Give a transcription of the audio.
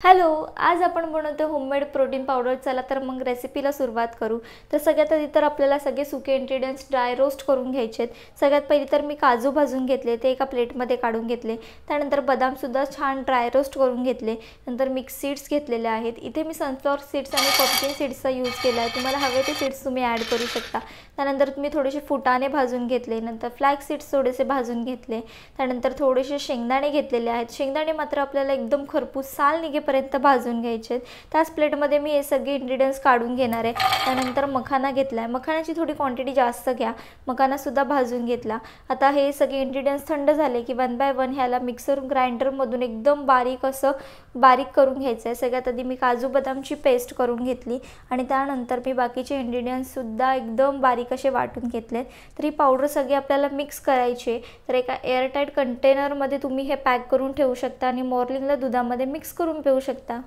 Hello, आज आपण बनवतो होममेड प्रोटीन पावडर। चला तर मग रेसिपीला सुरुवात करू। तर सगळ्यात आधी तर आपल्याला सगळे सुके इन्ग्रेडियंट्स ड्राय रोस्ट करून घ्यायचे आहेत। सगळ्यात पहिली तर मी काजू भाजून घेतले, ते एका प्लेटमध्ये काढून घेतले। त्यानंतर बदाम सुद्धा छान ड्राय रोस्ट करून घेतले। नंतर मिक्स सीड्स घेतलेले आहेत। इथे मी सनफ्लॉवर सीड्स आणि पंपकिन सीड्सचा यूज केला आहे। तुम्हाला हवे ते सीड्स तुम्ही ॲड करू शकता। त्यानंतर तुम्ही थोडेसे फुटाणे भाजून घेतले, नंतर फ्लॅक्स सीड्स थोडेसे भाजून घेतले। त्यानंतर थोडेसे शेंगदाणे घेतलेले आहेत। शेंगदाणे मात्र आपल्याला एकदम खरपूस साल निघेपर्यंत भाजून घ्यायचे। त्याच प्लेटमध्ये मी हे सगळे इन्ग्रेडियंट्स काढून घेणार आहे। त्यानंतर मखाना घेतलाय, मखाण्याची थोडी क्वांटिटी जास्त घ्या। मखाना सुद्धा भाजून घेतला। आता हे सगळे इन्ग्रेडियंट्स थंड झाले की वन बाय वन ह्याला मिक्सर ग्राइंडर मधून एकदम बारीक करून घ्यायचं आहे। सगळ्यात आधी मी काजू बदामची पेस्ट करून घेतली आणि त्यानंतर मी बाकीचे इन्ग्रेडियंट्स सुद्धा एकदम बारीक असे वाटून घेतले। तर ही पावडर सगळी आपल्याला मिक्स करायची। तर एका एअरटाइट कंटेनरमध्ये तुम्ही हे पॅक करून ठेवू शकता आणि मॉर्निंगला दुधामध्ये मिक्स करून पिऊ शकता।